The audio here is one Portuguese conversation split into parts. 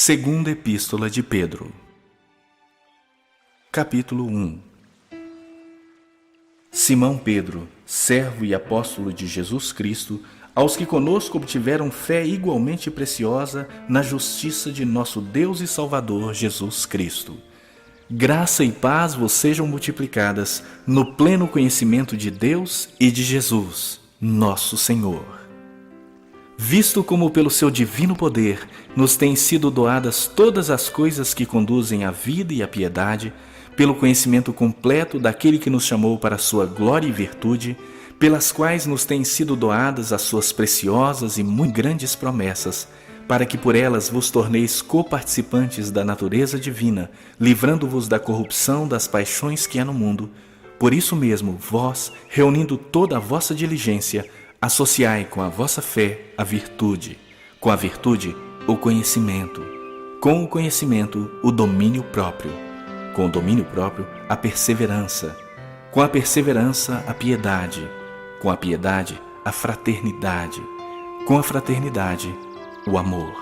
Segunda Epístola de Pedro. Capítulo 1. Simão Pedro, servo e apóstolo de Jesus Cristo, aos que conosco obtiveram fé igualmente preciosa na justiça de nosso Deus e Salvador Jesus Cristo. Graça e paz vos sejam multiplicadas no pleno conhecimento de Deus e de Jesus, nosso Senhor. Visto como pelo seu divino poder nos têm sido doadas todas as coisas que conduzem à vida e à piedade, pelo conhecimento completo daquele que nos chamou para a sua glória e virtude, pelas quais nos têm sido doadas as suas preciosas e muito grandes promessas, para que por elas vos torneis coparticipantes da natureza divina, livrando-vos da corrupção das paixões que há no mundo. Por isso mesmo, vós, reunindo toda a vossa diligência, associai com a vossa fé a virtude, com a virtude o conhecimento, com o conhecimento o domínio próprio, com o domínio próprio a perseverança, com a perseverança a piedade, com a piedade a fraternidade, com a fraternidade o amor.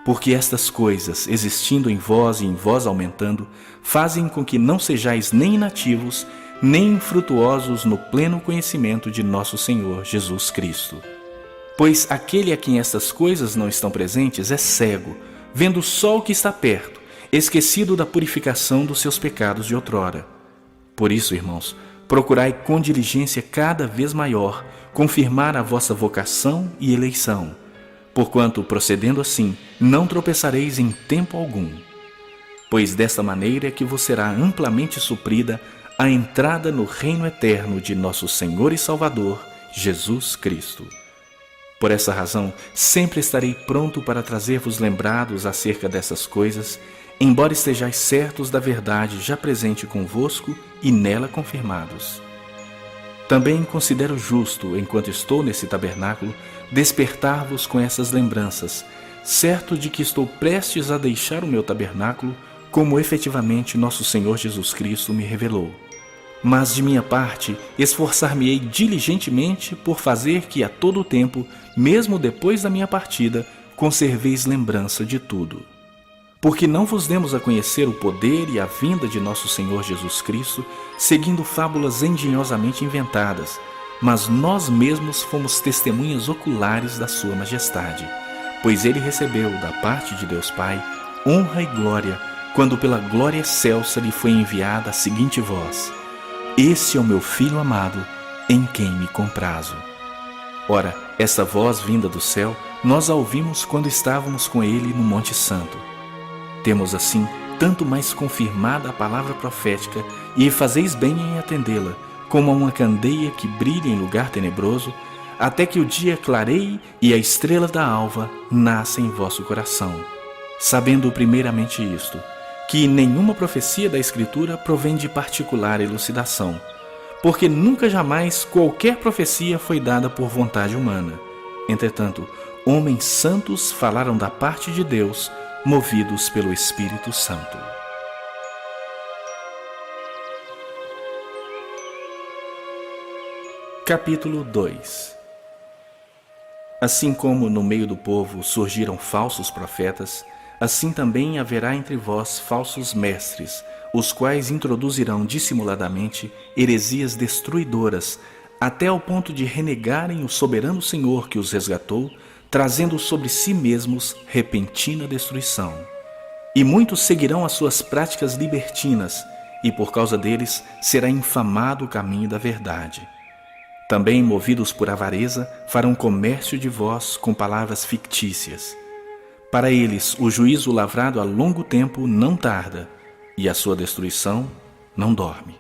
Porque estas coisas, existindo em vós e em vós aumentando, fazem com que não sejais nem inativos, nem infrutuosos no pleno conhecimento de nosso Senhor Jesus Cristo. Pois aquele a quem estas coisas não estão presentes é cego, vendo só o que está perto, esquecido da purificação dos seus pecados de outrora. Por isso, irmãos, procurai com diligência cada vez maior confirmar a vossa vocação e eleição, porquanto, procedendo assim, não tropeçareis em tempo algum. Pois desta maneira é que vos será amplamente suprida a entrada no reino eterno de nosso Senhor e Salvador, Jesus Cristo. Por essa razão, sempre estarei pronto para trazer-vos lembrados acerca dessas coisas, embora estejais certos da verdade já presente convosco e nela confirmados. Também considero justo, enquanto estou nesse tabernáculo, despertar-vos com essas lembranças, certo de que estou prestes a deixar o meu tabernáculo, como efetivamente nosso Senhor Jesus Cristo me revelou. Mas de minha parte, esforçar-me-ei diligentemente por fazer que a todo o tempo, mesmo depois da minha partida, conserveis lembrança de tudo. Porque não vos demos a conhecer o poder e a vinda de nosso Senhor Jesus Cristo, seguindo fábulas engenhosamente inventadas, mas nós mesmos fomos testemunhas oculares da sua majestade, pois ele recebeu, da parte de Deus Pai, honra e glória, quando pela glória excelsa lhe foi enviada a seguinte voz: Esse é o meu Filho amado, em quem me comprazo. Ora, essa voz vinda do céu, nós a ouvimos quando estávamos com ele no Monte Santo. Temos assim tanto mais confirmada a palavra profética, e fazeis bem em atendê-la, como a uma candeia que brilha em lugar tenebroso, até que o dia clareie e a estrela da alva nasça em vosso coração. Sabendo primeiramente isto, que nenhuma profecia da Escritura provém de particular elucidação, porque nunca jamais qualquer profecia foi dada por vontade humana. Entretanto, homens santos falaram da parte de Deus, movidos pelo Espírito Santo. Capítulo 2. Assim como no meio do povo surgiram falsos profetas, assim também haverá entre vós falsos mestres, os quais introduzirão dissimuladamente heresias destruidoras, até ao ponto de renegarem o soberano Senhor que os resgatou, trazendo sobre si mesmos repentina destruição. E muitos seguirão as suas práticas libertinas, e por causa deles será infamado o caminho da verdade. Também, movidos por avareza, farão comércio de vós com palavras fictícias. Para eles, o juízo lavrado há longo tempo não tarda, e a sua destruição não dorme.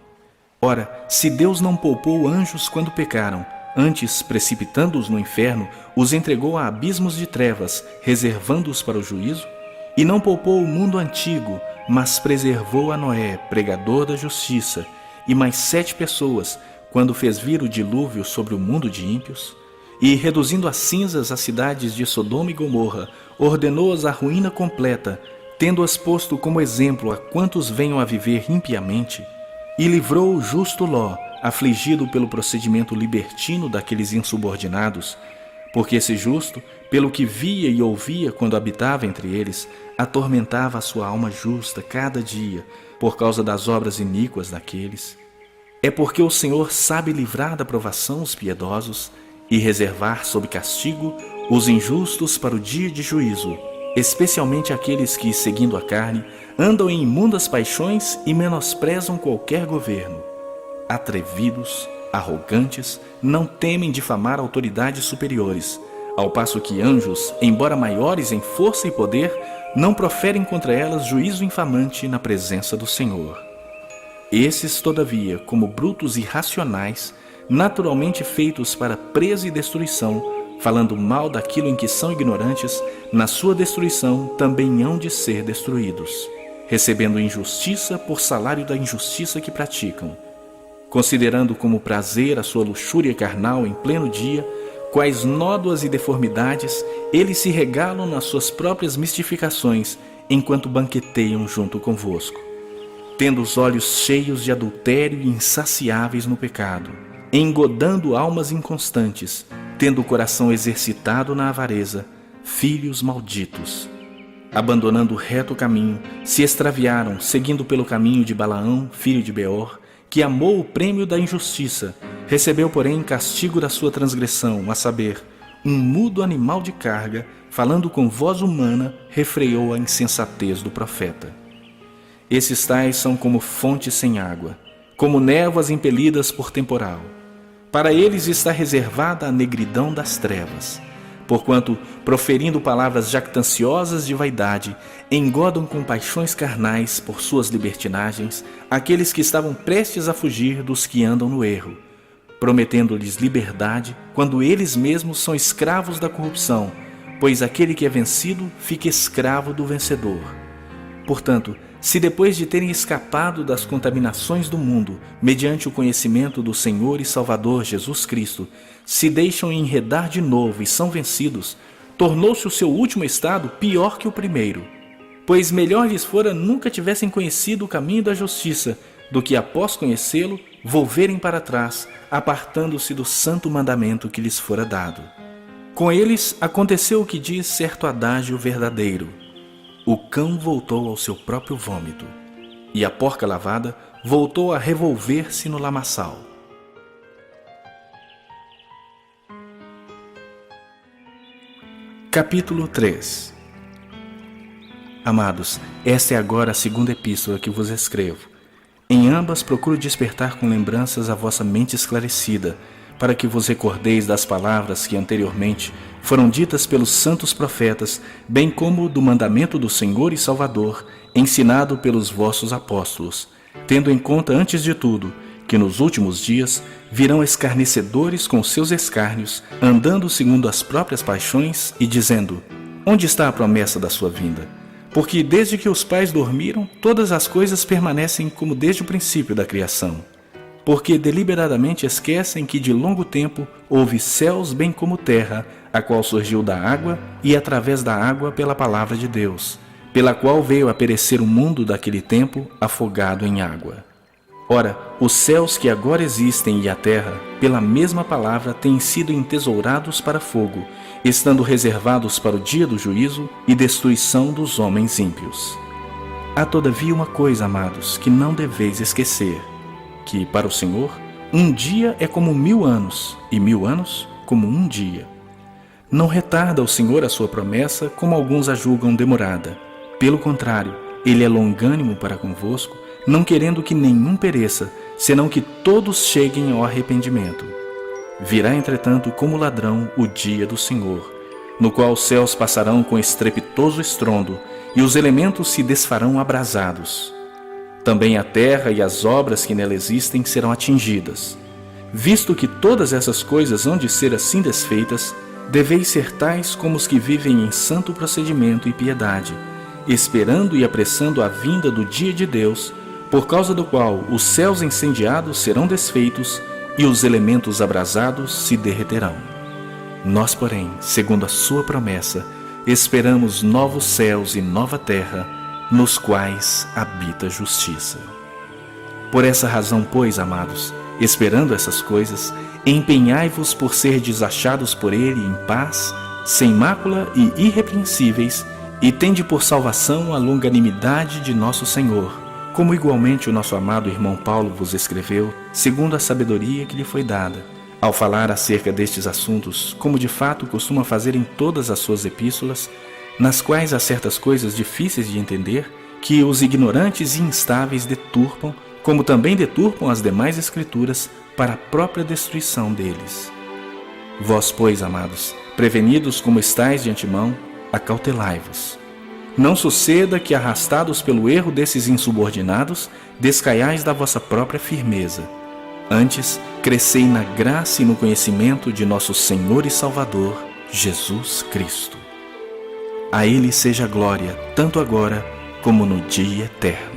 Ora, se Deus não poupou anjos quando pecaram, antes, precipitando-os no inferno, os entregou a abismos de trevas, reservando-os para o juízo, e não poupou o mundo antigo, mas preservou a Noé, pregador da justiça, e mais 7 pessoas, quando fez vir o dilúvio sobre o mundo de ímpios, e, reduzindo a cinzas as cidades de Sodoma e Gomorra, ordenou-as à ruína completa, tendo-as posto como exemplo a quantos venham a viver impiamente, e livrou o justo Ló, afligido pelo procedimento libertino daqueles insubordinados, Porque esse justo, pelo que via e ouvia quando habitava entre eles, atormentava a sua alma justa cada dia, por causa das obras iníquas daqueles. É porque o Senhor sabe livrar da provação os piedosos e reservar sob castigo os injustos para o dia de juízo, especialmente aqueles que, seguindo a carne, andam em imundas paixões e menosprezam qualquer governo. Atrevidos, arrogantes, não temem difamar autoridades superiores, ao passo que anjos, embora maiores em força e poder, não proferem contra elas juízo infamante na presença do Senhor. Esses, todavia, como brutos irracionais, naturalmente feitos para presa e destruição, falando mal daquilo em que são ignorantes, na sua destruição também hão de ser destruídos, recebendo injustiça por salário da injustiça que praticam, considerando como prazer a sua luxúria carnal em pleno dia, quais nódoas e deformidades eles se regalam nas suas próprias mistificações, enquanto banqueteiam junto convosco, tendo os olhos cheios de adultério e insaciáveis no pecado, engodando almas inconstantes, tendo o coração exercitado na avareza, filhos malditos. Abandonando o reto caminho, se extraviaram, seguindo pelo caminho de Balaão, filho de Beor, que amou o prêmio da injustiça, recebeu, porém, castigo da sua transgressão, a saber, um mudo animal de carga, falando com voz humana, refreou a insensatez do profeta. Esses tais são como fontes sem água, como névoas impelidas por temporal. Para eles está reservada a negridão das trevas, porquanto, proferindo palavras jactanciosas de vaidade, engodam com paixões carnais por suas libertinagens aqueles que estavam prestes a fugir dos que andam no erro, prometendo-lhes liberdade quando eles mesmos são escravos da corrupção, pois aquele que é vencido fica escravo do vencedor. Portanto, se depois de terem escapado das contaminações do mundo, mediante o conhecimento do Senhor e Salvador Jesus Cristo, se deixam enredar de novo e são vencidos, tornou-se o seu último estado pior que o primeiro. Pois melhor lhes fora nunca tivessem conhecido o caminho da justiça, do que após conhecê-lo, volverem para trás, apartando-se do santo mandamento que lhes fora dado. Com eles aconteceu o que diz certo adágio verdadeiro: o cão voltou ao seu próprio vômito, e a porca lavada voltou a revolver-se no lamaçal. Capítulo 3. Amados, esta é agora a segunda epístola que vos escrevo. Em ambas procuro despertar com lembranças a vossa mente esclarecida, para que vos recordeis das palavras que anteriormente foram ditas pelos santos profetas, bem como do mandamento do Senhor e Salvador, ensinado pelos vossos apóstolos, tendo em conta, antes de tudo, que nos últimos dias virão escarnecedores com seus escárnios, andando segundo as próprias paixões e dizendo: onde está a promessa da sua vinda? Porque desde que os pais dormiram, todas as coisas permanecem como desde o princípio da criação. Porque deliberadamente esquecem que de longo tempo houve céus bem como terra, a qual surgiu da água e através da água pela palavra de Deus, pela qual veio a perecer o mundo daquele tempo afogado em água. Ora, os céus que agora existem e a terra, pela mesma palavra, têm sido entesourados para fogo, estando reservados para o dia do juízo e destruição dos homens ímpios. Há todavia uma coisa, amados, que não deveis esquecer, que, para o Senhor, um dia é como 1000 anos, e 1000 anos como um dia. Não retarda o Senhor a sua promessa, como alguns a julgam demorada. Pelo contrário, Ele é longânimo para convosco, não querendo que nenhum pereça, senão que todos cheguem ao arrependimento. Virá, entretanto, como ladrão o dia do Senhor, no qual os céus passarão com estrepitoso estrondo, e os elementos se desfarão abrasados. Também a terra e as obras que nela existem serão atingidas. Visto que todas essas coisas hão de ser assim desfeitas, deveis ser tais como os que vivem em santo procedimento e piedade, esperando e apressando a vinda do dia de Deus, por causa do qual os céus incendiados serão desfeitos e os elementos abrasados se derreterão. Nós, porém, segundo a sua promessa, esperamos novos céus e nova terra, nos quais habita justiça. Por essa razão, pois, amados, esperando essas coisas, Empenhai-vos por ser desachados por ele em paz, sem mácula e irrepreensíveis, e tende por salvação a longanimidade de nosso Senhor, como igualmente o nosso amado irmão Paulo vos escreveu, segundo a sabedoria que lhe foi dada, ao falar acerca destes assuntos, como de fato costuma fazer em todas as suas epístolas, nas quais há certas coisas difíceis de entender, que os ignorantes e instáveis deturpam, como também deturpam as demais escrituras, para a própria destruição deles. Vós, pois, amados, prevenidos como estáis de antemão, acautelai-vos. Não suceda que, arrastados pelo erro desses insubordinados, descaiais da vossa própria firmeza. Antes, crescei na graça e no conhecimento de nosso Senhor e Salvador, Jesus Cristo. A Ele seja glória, tanto agora como no dia eterno.